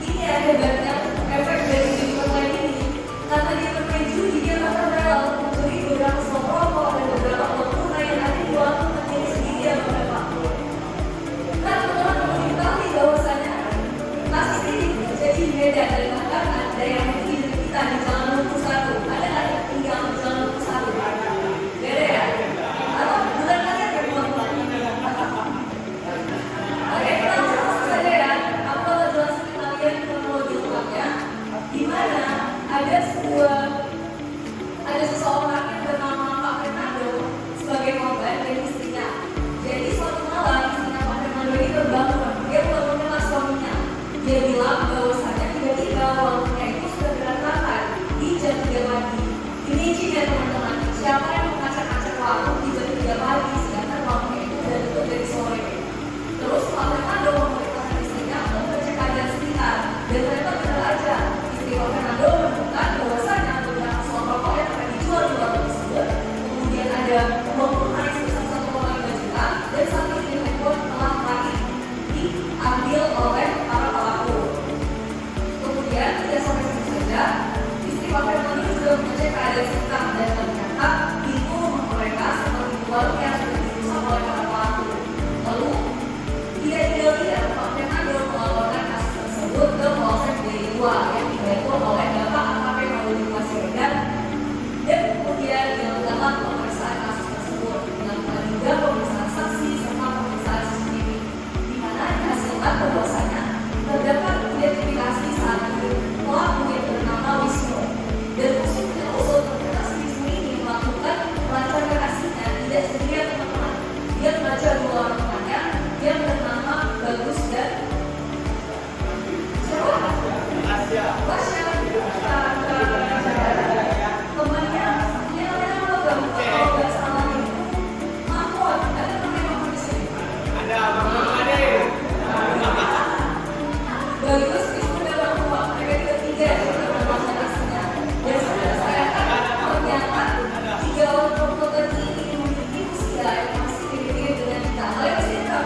Ini hebatnya efek dari video online ini uangnya sudah dirusak oleh para pelaku. Lalu tidak digali Pak Fernando melaporkan kasus tersebut ke Polsek Dewa yang dibantu oleh Bapak AKP Maulidi Siregar, dan kemudian dilakukan pemeriksaan kasus tersebut, dilakukan juga pemeriksaan saksi serta pemeriksaan CCTV, di mana dihasilkan bahwasanya terdapat identifikasi saat pelaku yang bernama Wisnu, dan usul interpretasi Wisnu ini melakukan pelancaran aksinya tidak sendirian teman-teman. Dia belajar dua orang temannya yang bernama Bagus dan temannya dia namanya Logam, kalau nggak salah itu Mahmud, ada namanya Mahmud di sini. Bagus, Wisnu dan Mahmud, mereka tiga melakukan aksinya. Dan sebenarnya saya ternyata tiga orang perempuan ini memiliki usia yang masih mirip-mirip dengan kita. Kalian masih ingat?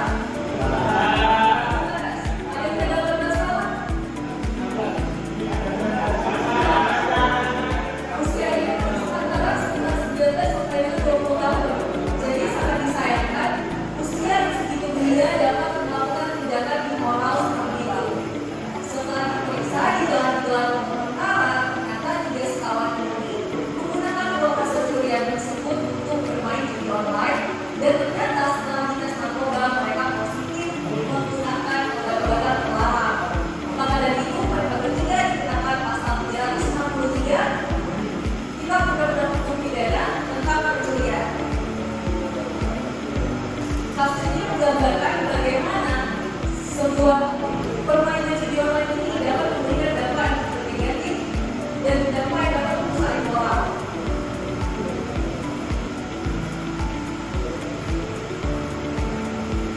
Ada yang beda 18 tahun? Usianya antara 19 sampai 20 tahun. Jadi sangat disayangkan usia yang segitu muda dapat melakukan tindakan immoral seperti itu. Setelah diperiksa di gelar perkara, ternyata tiga sekawan ini menggunakan lokasi pencurian tersebut untuk bermain judi online, dan ternyata setelah dites narkoba mereka positif menggunakan obat-obatan terlarang. Maka dari itu mereka bertiga dikenakan pasal 363 Kitab Undang-Undang Hukum Pidana tentang pencurian. Kasus ini menggambarkan bagaimana sebuah permainan judi online ini dapat memberikan dampak yang negatif dan dampak yang dapat merusak moral.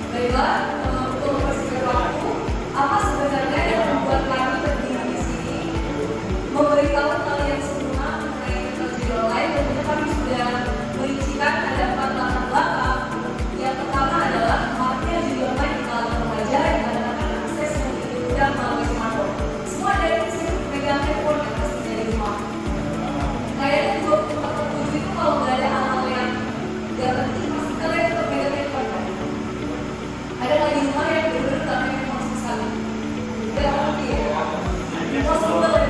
Baiklah, untuk mempersingkat waktu, apa sebenarnya yang membuat kami berdiri di sini memberitahu kalian semua mengenai judi online? Tentunya kami sudah merincikan ada 4 latar belakang. Yang pertama adalah maraknya judi online di kalangan remaja yang menggunakan akses yang begitu mudah melalui smartphone. Semua dari sini memegang handphone yang pastinya di rumah. Kayaknya 24/7 itu kalau nggak ada hal-hal yang nggak penting, pasti kalian tetap megang handphone kan? Ada nggak di rumah yang benar-benar nggak megang handphone sama sekali? Nggak mungkin ya? Impossible ya?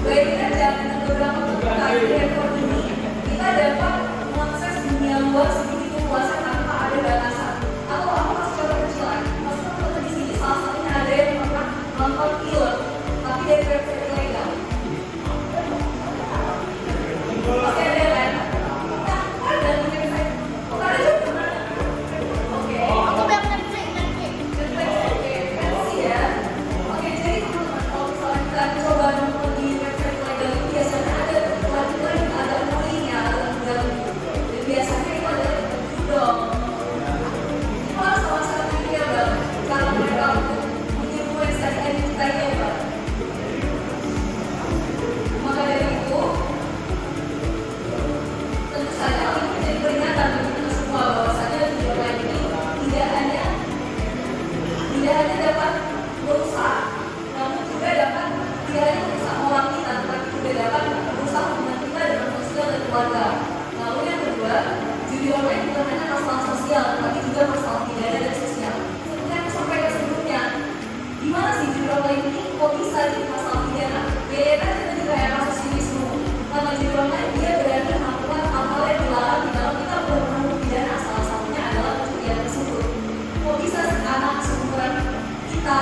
Bayangin aja dengan beberapa kebutuhan di handphone ini, kita dapat mengakses dunia luar sebegitu luasnya tanpa ada batasan. Atau aku kasih contoh kecil aja. Pasti teman-teman di sini salah satunya ada yang pernah nonton film, tapi dari website ilegal. Pasti ada kan? Nah, ada di website. Kok ada juga? Oke. Aku bilang Netflix. Oke, versi ya. Oke, jadi teman-teman, kalau misalnya kita coba nonton di website ilegal itu biasanya ada iklan-iklan yang ada mulainya, ada mengganggu. Dan biasanya itu adalah judul. Itu adalah salah satunya Bang, cara mereka untuk menginfluence identitasnya Bang. Maka dari itu, tentu saja hal ini menjadi peringatan bagi kita semua bahwasanya judi online ini tidak hanya dapat merusak, namun juga dapat tidak hanya merusak moral kita, tetapi juga dapat merusak hubungan kita dengan sosial dan keluarga. Lalu yang kedua, judi online bukan hanya masalah sosial, tetapi juga masalah pidana dan sosial. Seperti yang saya sampaikan sebelumnya, gimana sih judi online ini kok bisa jadi masalah pidana? Beda kan tadi kayak kasus si Wisnu. Karena judi online dia berani melakukan hal-hal yang dilarang di dalam kita berhukum pidana, salah satunya adalah pencurian tersebut. Kok bisa sih anak seumuran kita,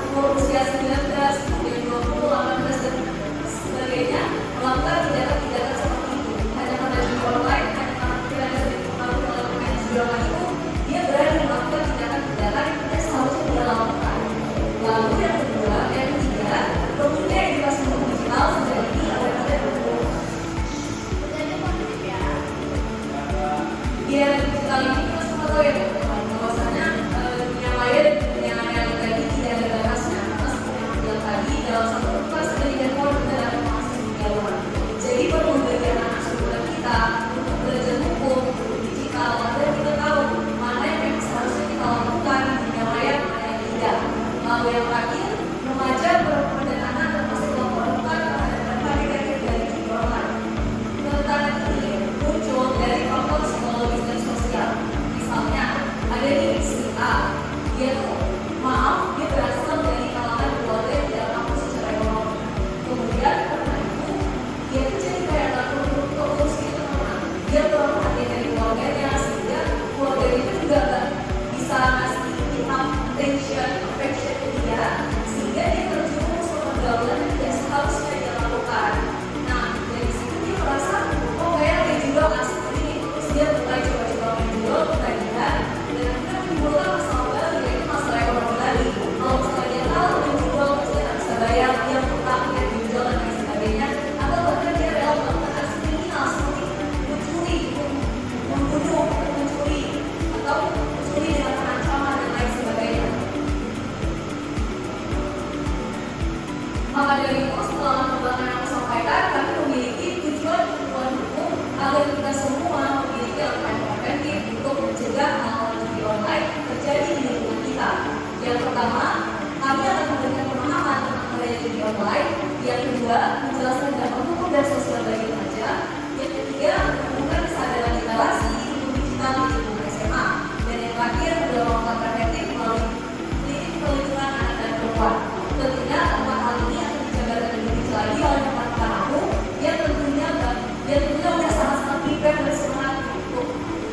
umur usia 19, kemudian 20, 18 dan sebagainya melakukan tindakan-tindakan seperti itu hanya karena judi online, hanya karena tidak ada yang dipengaruhi oleh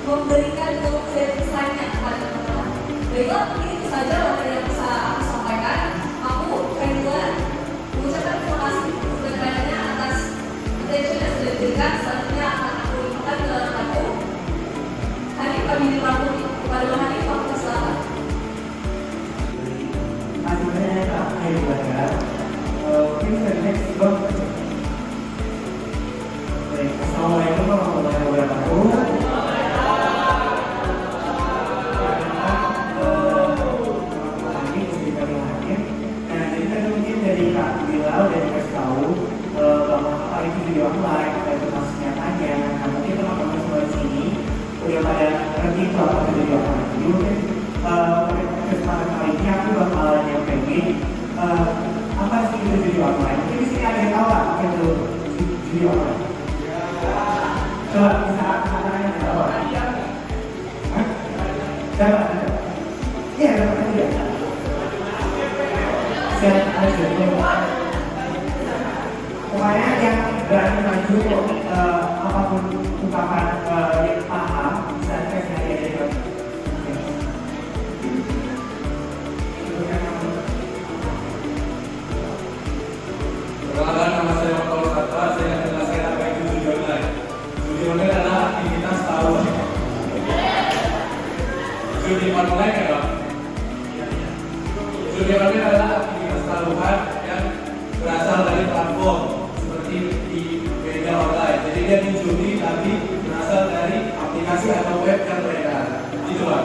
memberikan goals dan desainnya kepada teman-teman. Baiklah, mungkin itu saja materi yang bisa aku sampaikan. Aku Kailan mengucapkan terima kasih sebenarnya atas attention yang sudah diberikan. Selanjutnya akan aku limpahkan ke aku Hanif Abidin Ramudi. Kepada Bang Hanif, aku persilakan. Masih banyak Kak Kailan. Mungkin saya next bang. Baik, assalamualaikum warahmatullahi wabarakatuh. Dari Kak Bilal dan dikasih tahu bahwa hal itu video online itu maksudnya tanya. Nah mungkin teman-teman semua di sini udah pada ngerti itu apa itu video online. Jadi mungkin pada kesempatan kali ini aku bakal nyampaikan apa sih itu video online. Mungkin di sini ada yang tahu apa itu video online. Coba bisa katanya tahu. Coba. Iya dapat aja. Pokoknya yang berani maju apapun ungkapan yang paham bisa dikasih hadiah dari Bapak. Perkenalkan, nama saya Paulus Sattva. Saya akan menjelaskan apa itu studi online. Studi online adalah aktivitas tahunan. Studi online apa? Studi online adalah aktivitas tahunan yang berasal dari platform seperti di media online. Jadi dia judi tapi berasal dari aplikasi atau web yang beredar. Gitu Pak.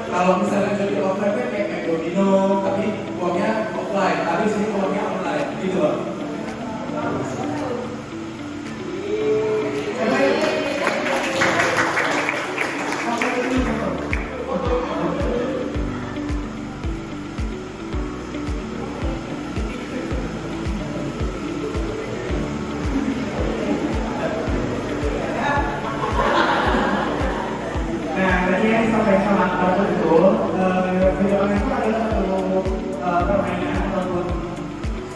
Kalau misalnya judi offline kayak domino, tapi uangnya offline, tapi sini uangnya online. Gitu Pak.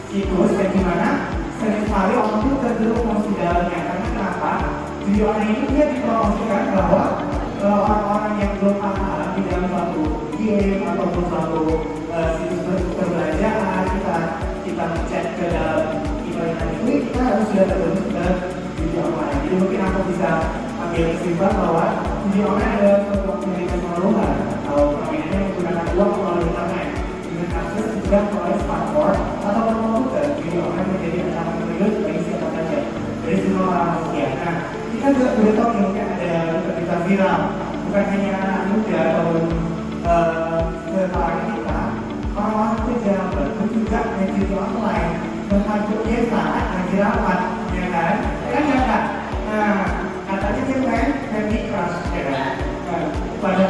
Siklus yang dimana sering sekali orang itu terjerumus di dalamnya. Karena kenapa? Video online ini dia dipromosikan bahwa orang-orang yang belum paham di dalam suatu game ataupun suatu situs perbelanjaan, kita cek ke dalam iklan itu, kita harus sudah terjerumus ke video online. Jadi mungkin aku bisa ambil kesimpulan bahwa video online adalah suatu aktivitas pengeluaran atau permainan yang menggunakan uang melalui internet dengan akses juga oleh smartphone atau komputer. Video online menjadi ancaman serius bagi siapa saja dari semua orang manusia. Nah, kita juga sudah tahu yang mungkin ada berita viral, bukan hanya anak muda ataupun sekarang kita, orang-orang pejabat pun juga main video online termasuk desa yang dirawat, ya kan? Kan ya kan? Nah, katanya dia main Candy Crush, ya kan? Pada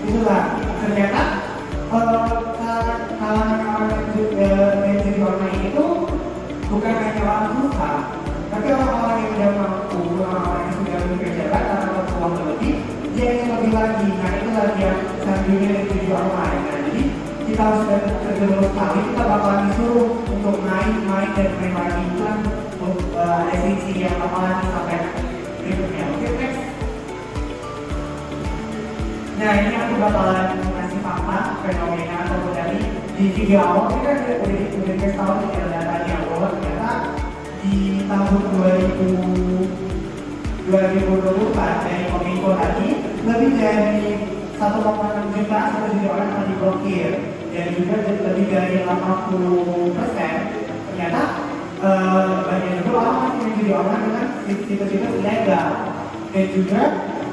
itulah ternyata kalangan yang jadi online itu bukan hanya orang susah, tapi orang-orang yang sudah mampu, orang-orang yang sudah memiliki jabatan atau uang lebih, dia ingin lebih lagi. Nah itu lagi yang selanjutnya dari video online. Nah jadi kita harus terjerumus sekali, kita bakalan disuruh untuk main dan main lagi. Itu kan ada sisi yang bakalan sampai berikutnya. Oke, next. Nah ini aku bakalan ngasih fakta fenomena atau dari di video awal ini kan udah dikasih tahu secara datanya bahwa ternyata di tahun 2024 dari Kominfo tadi lebih dari 1,6 juta video orang telah diblokir dan juga lebih dari 80% ternyata banyak juga orang masih main video online dengan situs-situs ilegal. Dan juga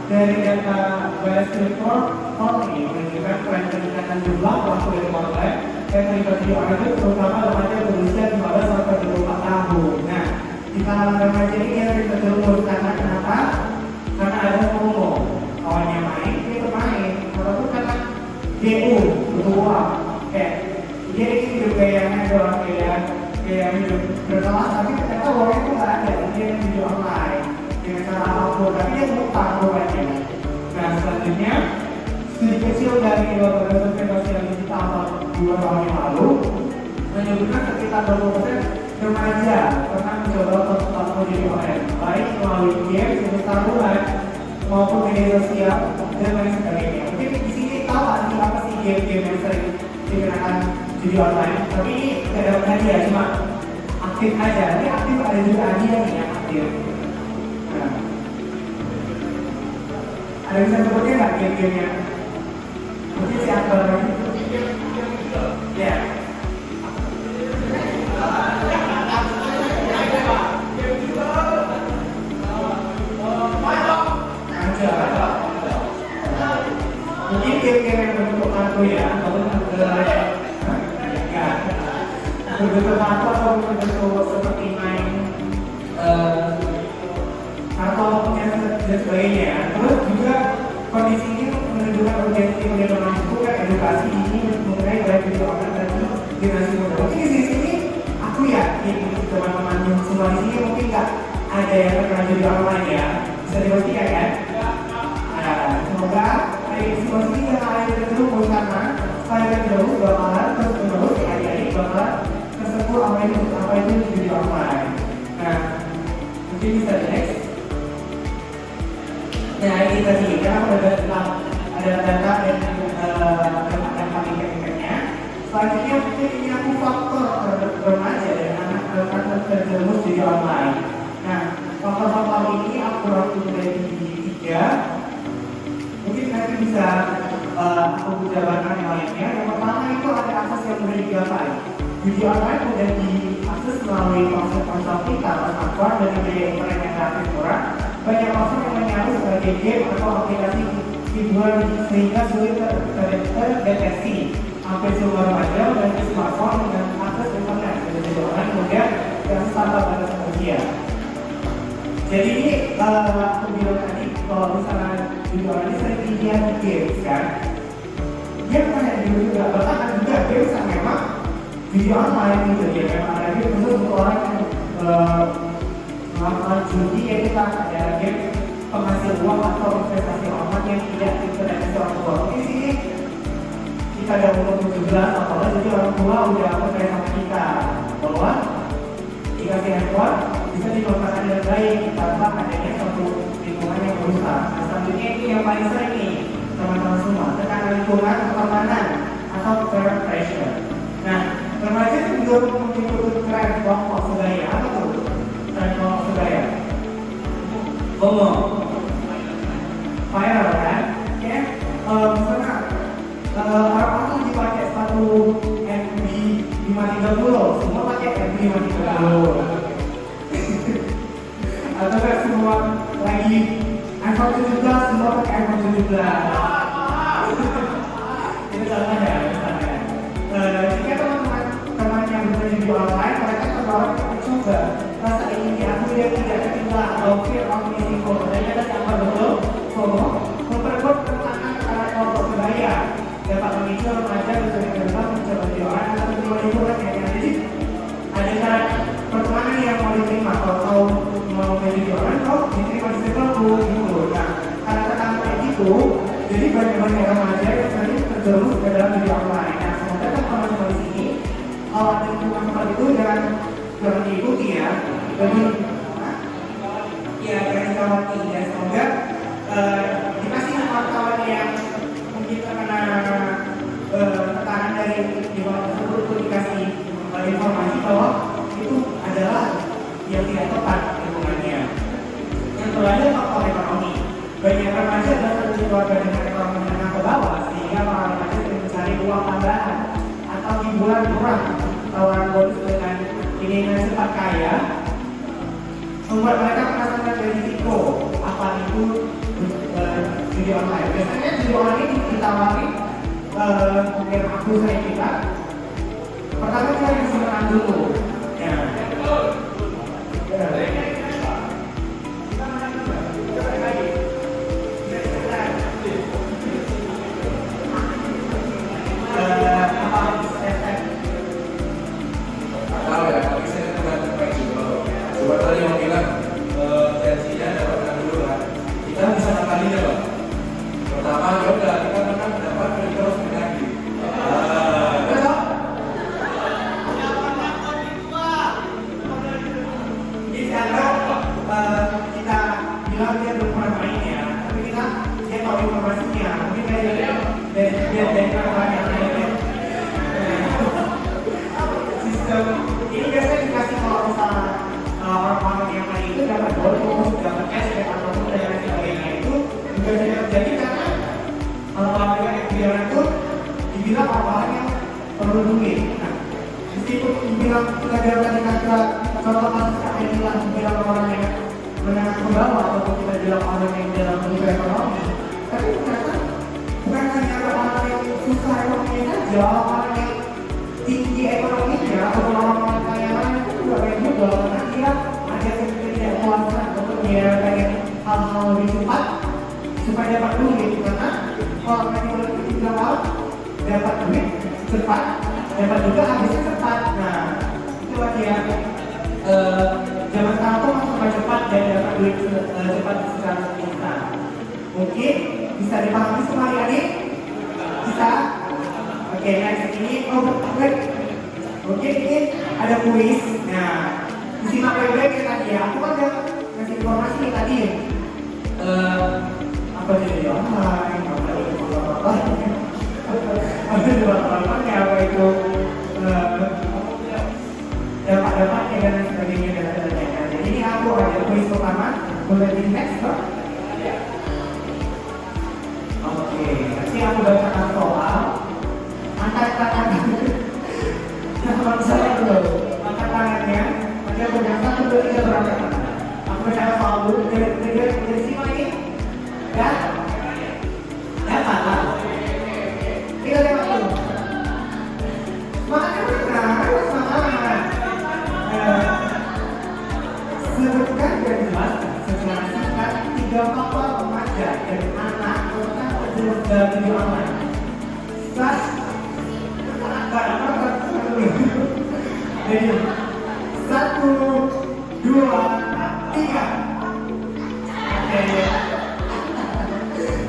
dari data Baris Polri menunjukkan tren peningkatan jumlah pelaku dari online yang terlibat video online itu terutama remaja berusia 15 sampai 24 tahun. Nah, di kalangan remaja ini yang terjerumus karena kenapa? Karena ada FOMO, kawannya main, dia bermain, ataupun karena DU, butuh uang. Dia ingin hidup gayanya doang, gaya hidup berkelas, tapi ternyata uangnya itu nggak ada, dia yang video online dengan cara apapun, tapi dia lupa rupanya. Nah, selanjutnya studi kecil dari Lembaga Survei Sosial Digital tahun 2 tahun yang lalu menyebutkan sekitar 20% remaja pernah mencoba platform video online, baik melalui game, situs tabungan, maupun media sosial dan lain sebagainya. Mungkin di sini tahu sih apa sih game-game yang sering digunakan judi online, tapi ini tidak dapat hadiah, cuma aktif aja. Ini aktif ada juga hadiah nih yang aktif. Nah, ada bisa sebutnya nggak game-gamenya? Mungkin si Akbar lagi. Ya. Mungkin game-game yang berbentuk kartu ya, atau berbentuk kartu atau berbentuk seperti main kartu dan sebagainya. Terus juga kondisi ini menunjukkan urgensi bagaimana juga edukasi ini mengenai baik video online dan generasi muda. Mungkin di sini aku yakin teman-teman semua di sini mungkin nggak ada yang pernah jadi online ya, bisa dipastikan kan? Nah, semoga situasi ini yang ada terus karena saya terus bakalan terus adik-adik bakalan tersebut apa itu jadi online. Nah, mungkin bisa next. Nah ini tadi kan ada data dan pakai-pakainya. Selanjutnya mungkin ini aku faktor remaja dan anak-anak terjerumus di online. Nah faktor-faktor ini aku rangkum dari 3. Mungkin nanti bisa aku jabarkan yang lainnya. Yang pertama itu ada akses yang mudah digapai. Video online mudah diakses melalui ponsel pintar, smartphone dan media internet yang relatif murah. Banyak platform yang menyambut sebagai game atau aplikasi hiburan sehingga sulit terdeteksi. Hampir semua remaja memiliki smartphone dengan akses internet dan video online mudah yang standar pada manusia. Jadi ini aku bilang tadi kalau misalnya video online sering dilihat di games kan, game kan yang juga bahkan ada juga games yang memang video online gitu ya, memang ada game khusus untuk orang yang melakukan judi, yaitu kan ada game penghasil uang atau investasi online yang tidak dipercayai orang tua. Di sini kita ada umur 17 apalagi jadi orang tua udah percaya sama kita bahwa dikasih handphone bisa dimanfaatkan dengan baik tanpa adanya suatu lingkungan yang merusak. Nah, selanjutnya ini yang paling sering nih teman-teman semua, tekanan lingkungan, pertemanan atau peer pressure. Nah, remaja itu juga mengikuti tren kelompok sebaya. Apa tuh tren kelompok sebaya? FOMO, viral kan? Ya, misalnya orang-orang tuh dipakai sepatu MB 530, semua pakai MB 530. Atau kan semua lagi iPhone 17, semua pakai iPhone 17. Itu contohnya, misalnya. Jika teman-teman yang bekerja di online, mereka terbawa coba rasa ingin diakui dan tidak ketinggalan atau fear of missing out. Dan ada gambar betul, FOMO, memperkuat tekanan terhadap kelompok sebaya. Dapat memicu remaja bercerita mencoba di online atau mencoba lingkungan yang jadi ada cara pertemanan yang mau diterima atau mau menjadi orang kok diterima di sekolahku gitu. Nah karena tekanan kayak gitu, jadi banyak remaja yang sering terjerumus ke dalam video online. Nah semoga teman-teman di sini ada lingkungan seperti itu jangan diikuti ya. Jadi ya jangan dikawati ya. Semoga dikasih kawan-kawan yang mungkin terkena tekanan dari lingkungan tersebut itu dikasih informasi bahwa itu adalah yang tidak tepat lingkungannya. Yang terakhir faktor ekonomi. Banyak remaja datang dari keluarga dengan ekonomi menengah ke bawah sehingga para remaja sering mencari uang tambahan atau hiburan murah, tawaran bonus dengan keinginan cepat kaya, membuat mereka merasakan risiko apa itu video online. Biasanya video online ini ditawari mungkin aku saya kita pertama kita yang simpan dulu ya. Tahu ya, kalau saya pernah terbaik juga. Coba tadi yang bilang tensinya dapatkan dulu kan. Kita bisa nakalinya Pak. Pertama ya udah kita menang dapat terus lagi. Ini juga tidak terjadi karena dengan eksperimen itu dibilang orang yang perlu duit. Nah, meskipun dibilang pelajaran kata contoh kasus kayak inilah dibilang orang yang menengah ke bawah atau kita bilang orang yang dalam bentuk ekonomi, tapi ternyata bukan hanya orang yang susah ekonomi saja, orang yang tinggi ekonominya atau orang-orang kaya lain itu juga kayak juga karena dia ada yang kuasa untuk dia pengen hal-hal lebih cepat supaya dapat duit. Karena kalau mereka itu dibilang dapat duit cepat, dapat juga habisnya cepat. Nah itulah dia zaman sekarang tuh makin cepat dan dapat duit cepat secara instan. Mungkin bisa dipahami semua adik? Bisa? Oke, next ini mungkin ini ada kuis. Nah, disimak baik-baik ya tadi ya. Aku kan udah ngasih informasi nih tadi. Apa jadi online? Apa itu apa itu dapat ya dan sebagainya dan sebagainya. Jadi ini aku ada kuis pertama. Boleh di next Pak? Oke, nanti aku bacakan soal. Angkat tangan. Kalau misalnya dulu, angkat tangannya. Nanti aku bilang 1, 2, 3 berangkat. Aku bacakan soal dulu. Dari simak ini. Ya? Dapat lah. Kita lihat dulu. Makanya mana? Harus semangat. Sebutkan dan jelaskan secara singkat 3 faktor remaja dan anak tentang terjerumus dalam video online. Jadi 1, 2, 3.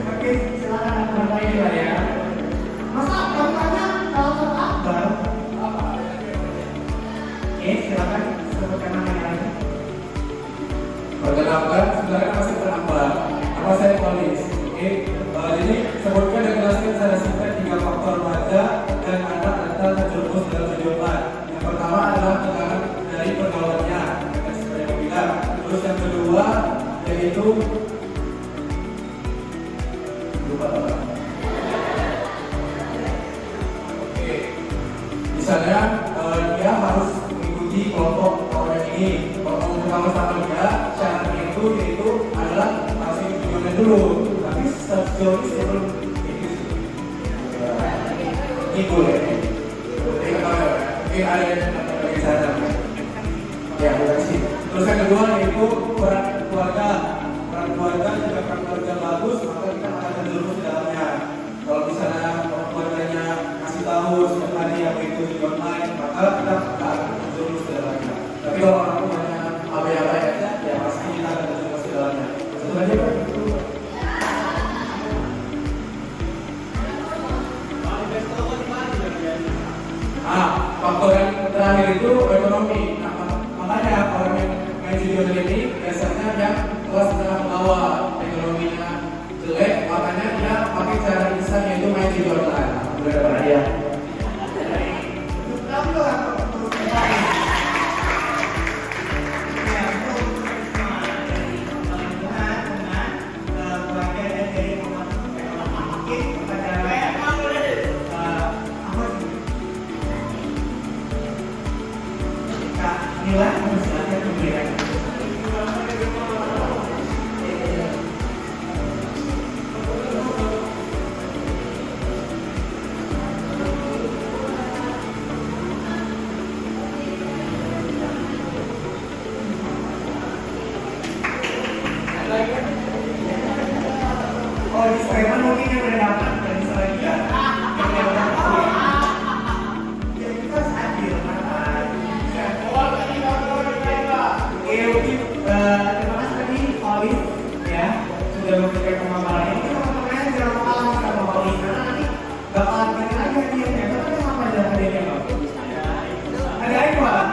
Oke, silakan bertanya dulu ya. Masa kamu kalau terapar? Oke, silakan sebutkan namanya lagi. Perkenalkan, sebenarnya masih penambah. Nama saya Polis. Oke, jadi sebutkan dan jelaskan secara singkat 3 faktor remaja dan anak rentan terjerumus dalam video online. Yang pertama adalah tekanan dari pergaulannya, seperti yang bilang. Terus yang kedua yaitu lupa apa? Oke, misalnya dia harus mengikuti kelompok orang ini. Kalau pertama sama dia, syaratnya itu yaitu adalah masih videonya dulu. Tapi sejauh ini saya belum itu ya. Mungkin ada yang bagi saya. Ya, terima kasih. Terus yang kedua yaitu peran keluarga. Peran keluarga jika peran keluarga bagus, maka kita akan terjerumus di dalamnya. Kalau misalnya orang keluarganya kasih tahu setiap hari yang itu di online, maka kita akan terjerumus di dalamnya. Tapi kalau orang tuanya abai-abai aja, ya pasti kita akan terjerumus di dalamnya. Satu lagi Pak. Faktor yang terakhir itu ekonomi. Nah, makanya orang yang main video ini biasanya yang kelas menengah ke bawah, ekonominya jelek, makanya dia pakai cara instan yaitu main video online. Boleh dapat dia. Inilah silakan memberikan. Oh, disclaimer mungkin yang udah dapat dan selanjutnya yang udah dapat. Ya kita sadar terima kasih tadi Polis ya sudah memberikan pemaparan ini. Teman-teman jangan kalah sama Polis karena nanti bakalan banyak lagi hadiahnya. Tapi apa aja hadiahnya Bang? Ada iPhone,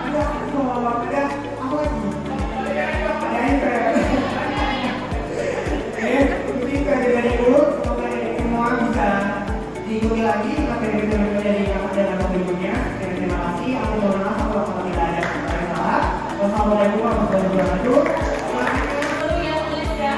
ada iPhone, ada apa lagi? Ada iPad. Ini dari dulu semoga semua bisa diikuti lagi materi-materi dari yang ada dalam berikutnya. Terima kasih. Aku mohon maaf kalau tidak ada yang salah. Wassalamualaikum warahmatullahi wabarakatuh. Dulu ya tulis ya.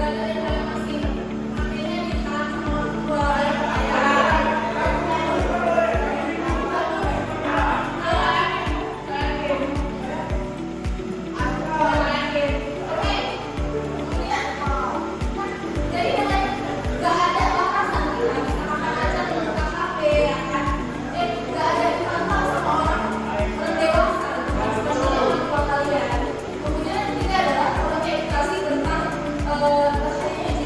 bandel yang kalian masih akhirnya ditahan sama orang tua kalian kalian oke kemudian jadi dengan gak ada batasan kita bisa makan aja buka kafe ya kan gak ada dipantau sama orang dewasa spesial orang tua kalian. Kemudian yang ketiga adalah edukasi tentang bahayanya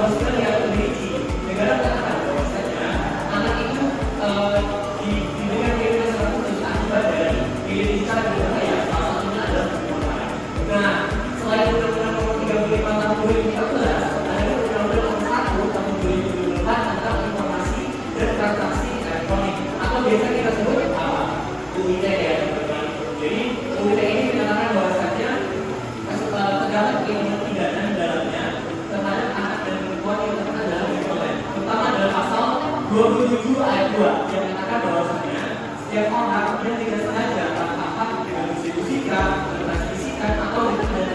Australia yang memiliki negara mengatakan bahwasanya anak itu diberikan kebebasan khusus akibat dari pendidikan di bahaya, salah satunya adalah online. Nah, selain Undang-Undang Nomor 35 Tahun 2013, ada Undang-Undang Nomor 1 Tahun 2024 tentang informasi dan transaksi elektronik atau biasa kita sebut apa? UITE ya. Jadi UITE ini menyatakan bahwasanya terdapat keinginan pidana di dalamnya terhadap anak dan perempuan yang terkena dalam online, terutama dalam pasal 27 ayat 2 yang menyatakan bahwasanya setiap orang yang tidak sengaja tanpa hak dengan distribusikan, mentransmisikan atau dengan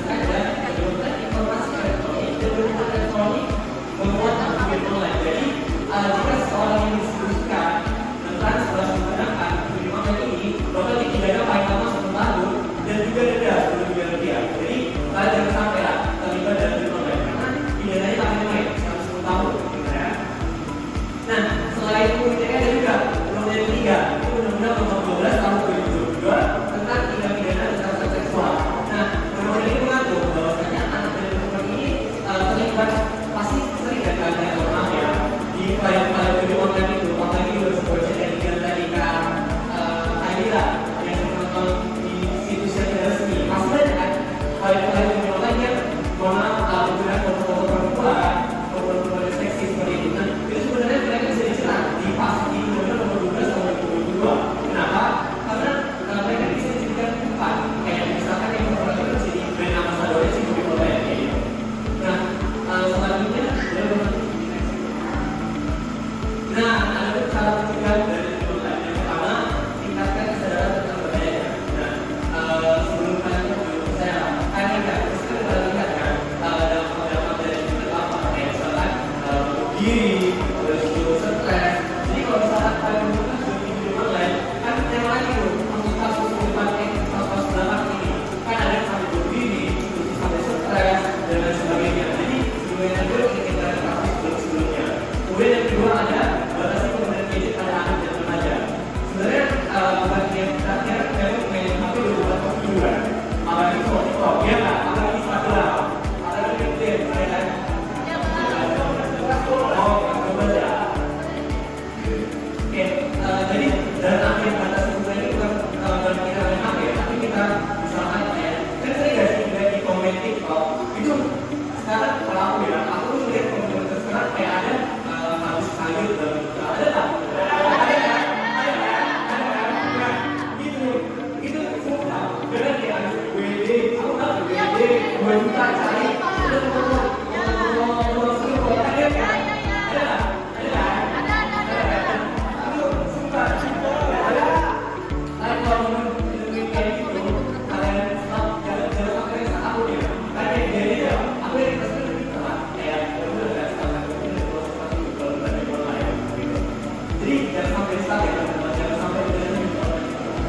sengaja menyebutkan informasi elektronik dan dokumen elektronik membuat akun online. Jadi jika seseorang yang distribusikan mentransfer menggunakan video online ini bakal dipidana paling lama 1 tahun dan juga denda 10 miliar rupiah. Jadi kalian jangan sampai lah terlibat dalam video online karena pidananya paling naik 10 tahun. Ya. Nah, selain UITE ada juga Undang-Undang 3 itu Undang-Undang Nomor 12 Tahun 2022 tentang tindak pidana kekerasan seksual. Nah, undang-undang ini mengatur bahwasanya anak dan perempuan ini terlibat pasti sering kan kalian maaf ya di file-file video online itu, apalagi di website yang dibilang tadi kan Kaila yang menonton di situs yang tidak resmi, pasti banyak kan file-file video online yang menggunakan foto-foto perempuan, foto-foto seksi seperti itu. Nah, itu sebenarnya mereka bisa dicerat di pasal di Undang-Undang Nomor 12 Tahun 2022. Kenapa? Karena mereka bisa dijadikan tempat kayak misalkan yang perempuan itu jadi brand ambassador sih di online gitu. Nah, selanjutnya ada cara pencegahan dari online. Yang pertama, tingkatkan kesadaran tentang bahayanya. Nah, sebelum kalian saya lihat kan dalam dari apa kayak misalkan diri, terus stres. Jadi kalau misalkan kalian menggunakan video online, kan yang lain itu kasus kasus belakang ini kan ada yang sampai bunuh diri, terus sampai stres dan lain sebagainya. Jadi sebenarnya itu kita kasus sebelumnya. Kemudian yang kedua ada batasi penggunaan gadget pada anak dan remaja. Sebenarnya bagian terakhir memang main HP berupa hiburan. Apalagi TikTok, ya nggak? Apalagi Instagram, apalagi LinkedIn, ya kan? Oh, coba ya. Oke, jadi dalam akhir batas penggunaan ini bukan kita main HP, tapi kita misalkan ya, kan saya nggak sih di komen TikTok itu sekarang kalau aku bilang, aku tuh lihat komunitas sekarang kayak ada habis sayur dan ada tak? Itu semua karena dia ada WD, aku tahu WD 2 juta cari itu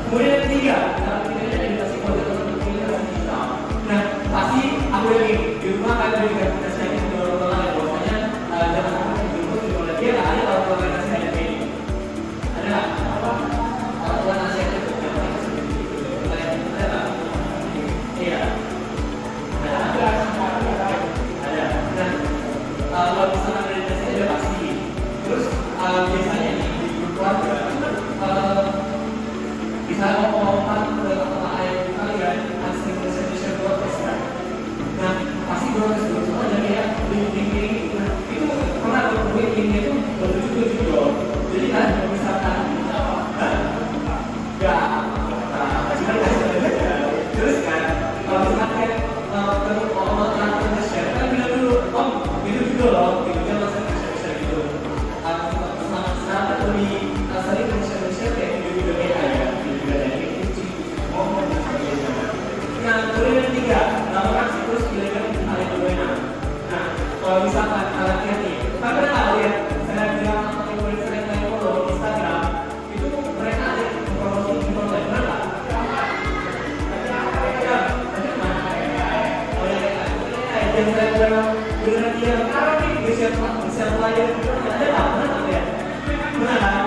kemudian yang ketiga, edukasi kualitas untuk komunikasi digital. Nah, pasti aku yakin di rumah kalian juga kita sharing ke orang lain bahwasanya jangan sampai di rumah juga oleh dia ada orang lain nasihat yang ini. Ada nggak? Orang nasihat itu yang ada nggak? Iya. Ada. Nah, kalau misalnya dari nasihat ada pasti. Terus biasanya di grup keluarga bisa ngomong-ngomong ke ayah kalian asli presentasi broadcast kan. Nah, pasti broadcast itu semua jadi ya link-link itu pernah berbuat linknya itu bertujuh-tujuh. Jadi kan misalkan terus kan kalau misalkan kalau terakhir share kan bilang dulu om itu juga loh gitu dia masih share gitu. Sekarang lebih sering share kayak video-video kayak nah, kemudian yang ketiga, lakukan situs ilegal kalian berwenang. Nah, kalau misalkan kalian lihat nih, kalian tahu ya, saya bilang yang boleh sering main follow di Instagram, itu mereka ada promosi di online, benar nggak? Yang saya bilang benar dia sekarang nih bisa layar ada nggak? Benar nggak ya? Benar kan?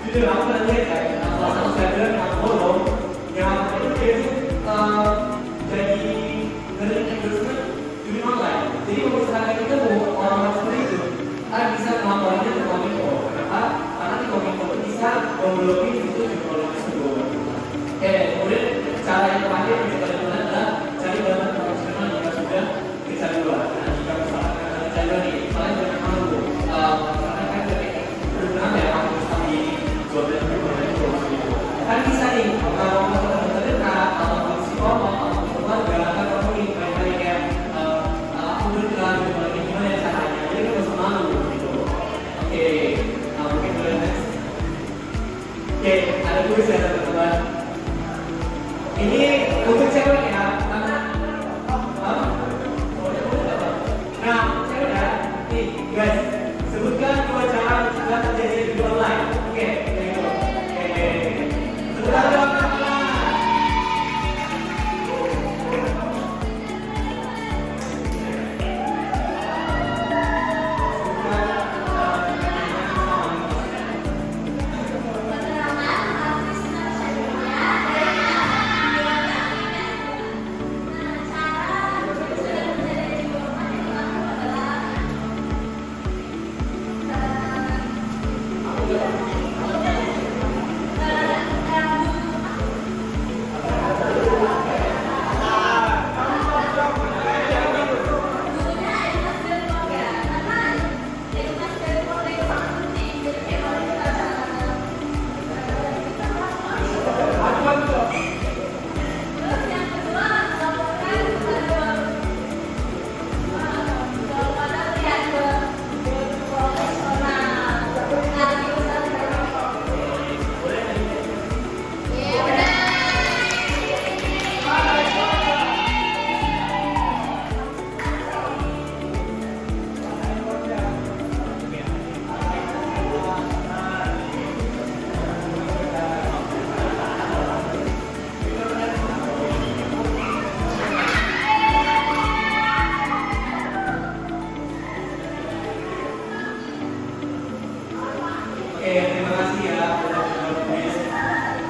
Jujur aku pernah lihat kan, salah satu saya bilang yang follow, yang itu dia itu jadi ngeri endorsement judi online. Jadi kalau misalnya kita mau orang-orang seperti itu, kita bisa melaporkannya ke Kominfo. Kenapa? Karena di Kominfo itu bisa memblokir itu judi online tersebut. Oke, kemudian cara yang terakhir yang kita lakukan adalah cari dana profesional yang sudah kecanduan. Nah, jika misalkan kalian kecanduan nih, kalian jangan malu. Misalkan kan benar ya kamu bisa di jual dan beli itu. Kan bisa nih, kalau mau ke terdekat atau ke psikolog atau ke keluarga, kan kamu nih kayak aku berkelan gimana caranya, jadi kan harus malu gitu. Oke, mungkin boleh next. Oke, ada tulis ya teman-teman. Ini untuk cewek ya, karena nah, cewek ya, nih guys, sebutkan 2 cara mencegah terjadi judi online. Oke, sebutkan 2 cara. Terima kasih ya udah menulis.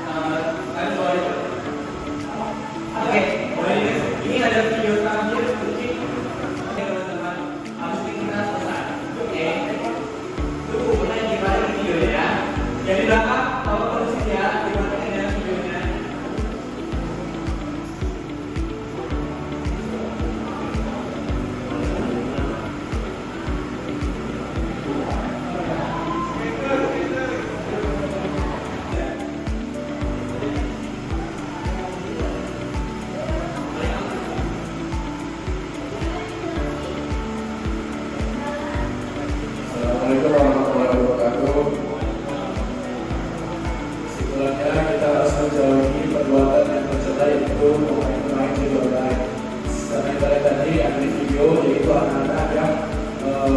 Kalian boleh. Oke, boleh guys. Ini ada video terakhir mungkin. Oke teman-teman, habis ini kita selesai. Oke. Tunggu, mulai gimana videonya ya. Jadi belakang, kalau produksi ya, gimana dengan videonya. Assalamualaikum warahmatullahi wabarakatuh. Kesimpulannya kita harus menjauhi perbuatan yang mencederai itu pemain judi online. Karena kita lihat tadi ada di video yaitu anak-anak yang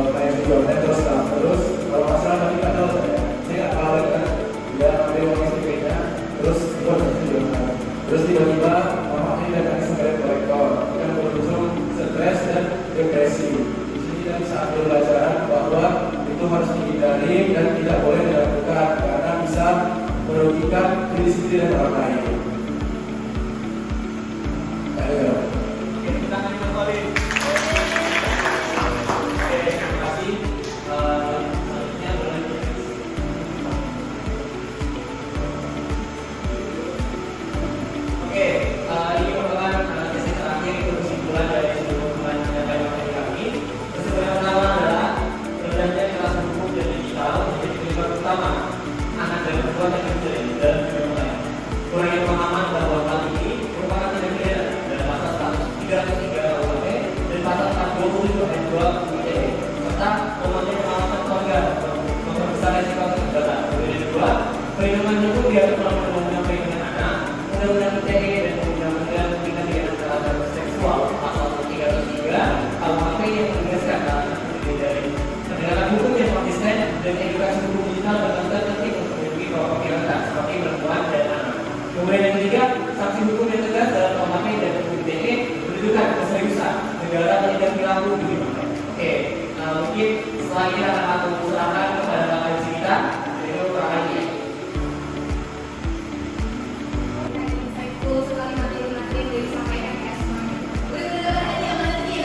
main judi online terus. Kalau masalah tadi kan tahu saya nggak tahu kan dia ambil uang istrinya terus buat judi online. Terus tiba-tiba mamanya datang sebagai kolektor yang berujung stres dan depresi. Di sini kita bisa ambil pelajaran bahwa itu harus dihindari dan tidak boleh dilakukan karena bisa merugikan diri sendiri dan orang lain. Ayo. Kita akan kembali. Oke, terima kasih. Selanjutnya berlanjut. Oke, ini merupakan sesi terakhir itu kesimpulan dari seluruh penyampaian materi kami. Kesimpulan yang pertama adalah berbelanja kelas hukum dan digital menjadi penyebab utama anak dan perempuan yang terjadi dalam dunia online. Kurangnya pemahaman bahwa hal ini merupakan tindak pidana dalam pasal 303 KUHP dan pasal 427 ayat 2 ITE serta memenuhi pengalaman keluarga memperbesar resiko keterlibatan. Kemudian kedua, perlindungan hukum diatur dalam Undang-Undang Perlindungan Anak, Undang-Undang ITE dan Undang-Undang Tindak Pidana Kekerasan Seksual pasal 303 KUHP yang menegaskan hal dari penegakan hukum yang konsisten dan edukasi hukum digital benar-benar penting untuk melindungi kelompok rentan seperti perempuan dan anak. Kemudian yang ketiga, sanksi hukum yang tegas dalam KUHP dan ITE menunjukkan keseriusan negara menindak perilaku judi online. Oke, mungkin setelah ini akan aku serahkan kepada kakak isi kita, yaitu Kak Aji. Insightful sekali materi-materi yang disampaikan Esma. Udah ada yang nanti,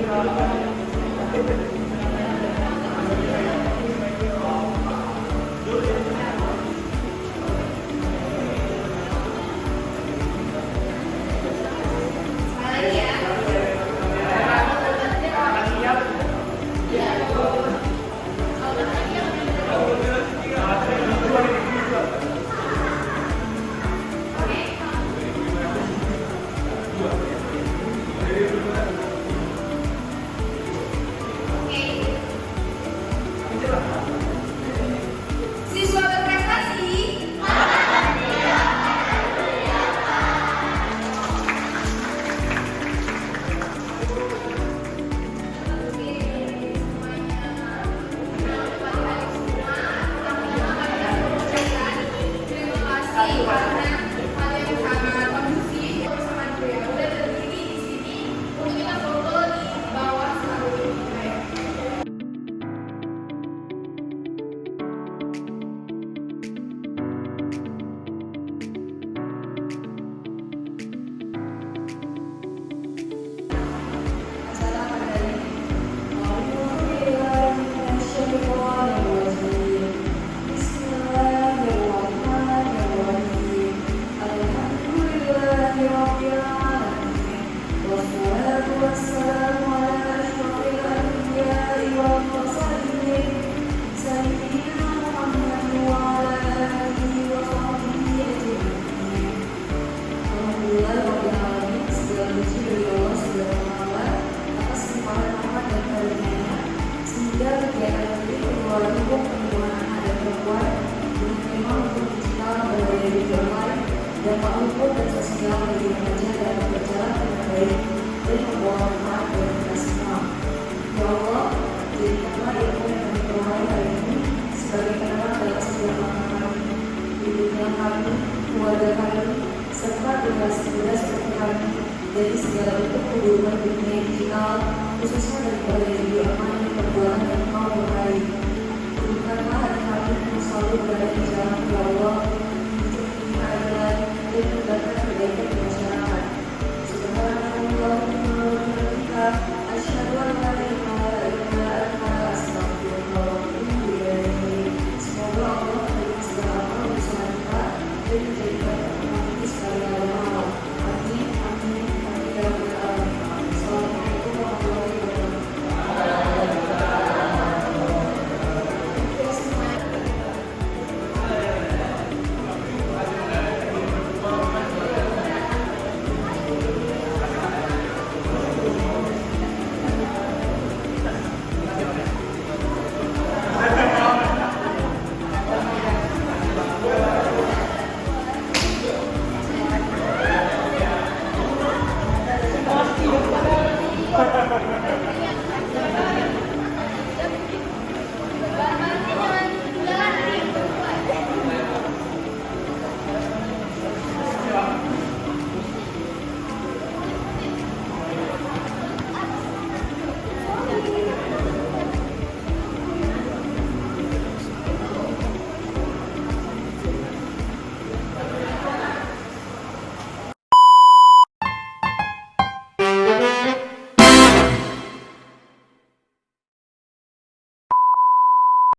Sekali lagi siswa berprestasi. Terima kasih karena kalian sangat kondusif bersama gue. Udah berdiri di sini untuk kita foto di bawah sarung gue. Acara pada ini Bismillahirrahmanirrahim. Alhamdulillahirrahmanirrahim. Wassalatu wassalamu ala asyrofil anbiya'i wal mursalin Sayyidina Muhammad wa ala alihi wa sahbihi ajma'in. Alhamdulillah Rabbil Alamin, segala puji bagi Allah Subhanahu wa Ta'ala atas limpahan rahmat dan karunia-Nya sehingga kegiatan ini membawa hukum perlindungan anak dan perempuan dengan tema untuk digital berbagai media online dan hukum dan sosial bagi remaja dapat berjalan dengan baik dan membawa manfaat bagi kita semua. Ya Allah, jadikanlah ilmu yang kami peroleh hari ini sebagai penerang dalam setiap langkah kami, hidupnya kami, keluarga kami, serta generasi-generasi seperti kami dari segala bentuk keburukan dunia digital, khususnya dari berbagai video online, perbuatan dan mau meraih. Berikanlah hati kami untuk selalu berada di jalan Ya Allah, untuk keadilan dan menegakkan kebaikan di masyarakat. Subhanallahumma wa bihamdika, asyhadu an la ilaha illa anta, astaghfiruka wa atubu ilaik. Semoga Allah menerima segala amal usaha kita dan menjadikan kami sekali amal. Amin, amin, amin ya rabbal alamin. Assalamualaikum warahmatullahi wabarakatuh. Hahaha.